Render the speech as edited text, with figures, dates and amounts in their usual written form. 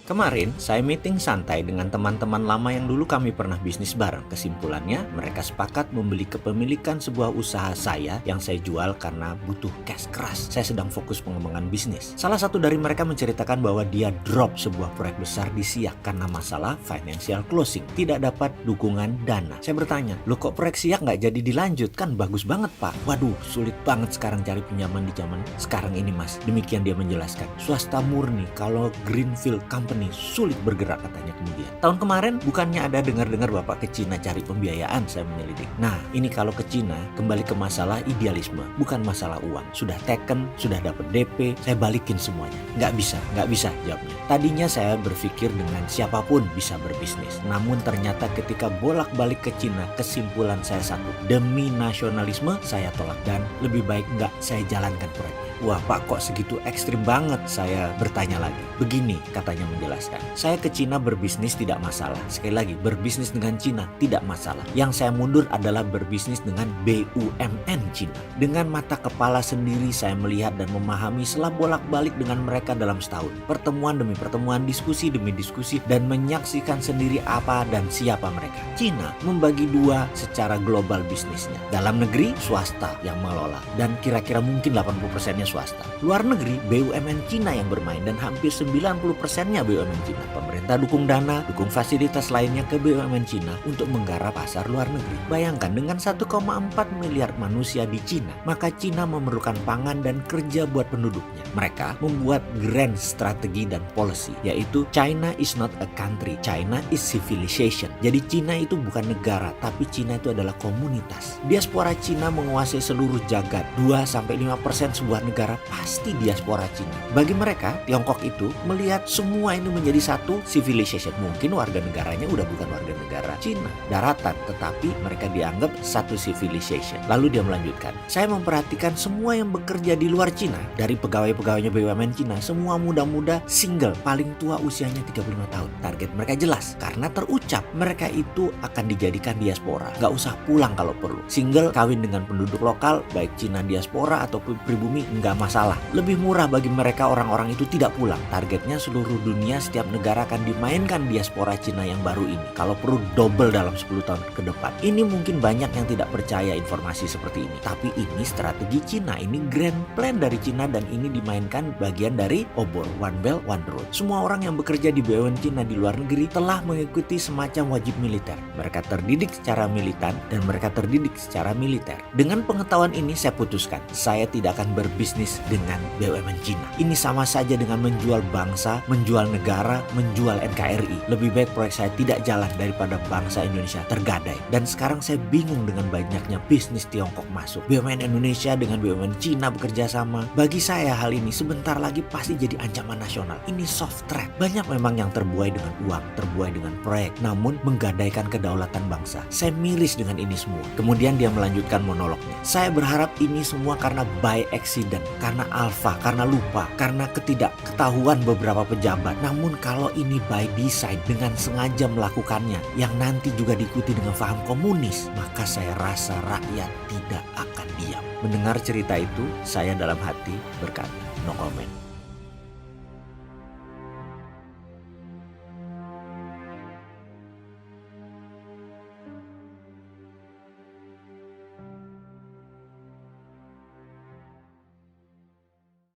Kemarin, saya meeting santai dengan teman-teman lama yang dulu kami pernah bisnis bareng. Kesimpulannya, mereka sepakat membeli kepemilikan sebuah usaha saya yang saya jual karena butuh cash keras. Saya sedang fokus pengembangan bisnis. Salah satu dari mereka menceritakan bahwa dia drop sebuah proyek besar di Siak karena masalah financial closing. Tidak dapat dukungan dana. Saya bertanya, "Loh kok proyek Siak nggak jadi dilanjut? Kan bagus banget, Pak." "Waduh, sulit banget sekarang cari pinjaman di zaman sekarang ini, Mas." Demikian dia menjelaskan. Swasta murni, kalau greenfield company sulit bergerak, katanya kemudian. Tahun kemarin bukannya ada dengar-dengar Bapak ke Cina cari pembiayaan, saya menyelidik. Nah, ini kalau ke Cina kembali ke masalah idealisme, bukan masalah uang. Sudah taken, sudah dapat DP, saya balikin semuanya. Nggak bisa jawabnya. Tadinya saya berpikir dengan siapapun bisa berbisnis. Namun ternyata ketika bolak-balik ke Cina, kesimpulan saya satu. Demi nasionalisme saya tolak dan lebih baik nggak saya jalankan proyeknya. "Wah Pak, kok segitu ekstrim banget?" saya bertanya lagi. "Begini," katanya menjelaskan. "Saya ke Cina berbisnis tidak masalah. Sekali lagi, berbisnis dengan Cina tidak masalah. Yang saya mundur adalah berbisnis dengan BUMN Cina. Dengan mata kepala sendiri saya melihat dan memahami setelah bolak-balik dengan mereka dalam setahun. Pertemuan demi pertemuan, diskusi demi diskusi, dan menyaksikan sendiri apa dan siapa mereka. Cina membagi dua secara global bisnisnya. Dalam negeri, swasta yang mengelola. Dan kira-kira mungkin 80%-nya swasta. Luar negeri, BUMN Cina yang bermain dan hampir 90%-nya BUMN Cina. Pemerintah dukung dana, dukung fasilitas lainnya ke BUMN Cina untuk menggarap pasar luar negeri. Bayangkan dengan 1,4 miliar manusia di Cina, maka Cina memerlukan pangan dan kerja buat penduduknya. Mereka membuat grand strategi dan policy, yaitu China is not a country, China is civilization. Jadi Cina itu bukan negara, tapi Cina itu adalah komunitas. Diaspora Cina menguasai seluruh jagat. 2-5% sebuah negara pasti diaspora Cina. Bagi mereka, Tiongkok itu melihat semua ini menjadi satu civilization. Mungkin warga negaranya udah bukan warga negara Cina, daratan, tetapi mereka dianggap satu civilization. Lalu dia melanjutkan, "Saya memperhatikan semua yang bekerja di luar Cina, dari pegawai-pegawainya BUMN Cina, semua muda-muda single, paling tua usianya 35 tahun. Target mereka jelas, karena terucap mereka itu akan dijadikan diaspora. Gak usah pulang kalau perlu. Single, kawin dengan penduduk lokal, baik Cina diaspora atau pribumi, nggak masalah. Lebih murah bagi mereka orang-orang itu tidak pulang. Targetnya seluruh dunia, setiap negara akan dimainkan diaspora Cina yang baru ini. Kalau perlu double dalam 10 tahun ke depan." Ini mungkin banyak yang tidak percaya informasi seperti ini. Tapi ini strategi Cina, ini grand plan dari Cina dan ini dimainkan bagian dari obor One Belt One Road. Semua orang yang bekerja di BUMN Cina di luar negeri telah mengikuti semacam wajib militer. Mereka terdidik secara militan dan mereka terdidik secara militer. Dengan pengetahuan ini saya putuskan, saya tidak akan berbisnis dengan BUMN Cina. Ini sama saja dengan menjual bangsa, menjual negara, menjual NKRI. Lebih baik proyek saya tidak jalan daripada bangsa Indonesia tergadai. Dan sekarang saya bingung dengan banyaknya bisnis Tiongkok masuk. BUMN Indonesia dengan BUMN Cina bekerja sama. Bagi saya hal ini sebentar lagi pasti jadi ancaman nasional. Ini soft threat. Banyak memang yang terbuai dengan uang, terbuai dengan proyek, namun menggadaikan kedaulatan bangsa. Saya miris dengan ini semua. Kemudian dia melanjutkan monolognya. "Saya berharap ini semua karena by accident, karena alpha, karena lupa, karena ketidaktahuan beberapa pejabat. Namun kalau ini by design, dengan sengaja melakukannya, yang nanti juga diikuti dengan paham komunis, maka saya rasa rakyat tidak akan diam." Mendengar cerita itu, saya dalam hati berkata, "No comment."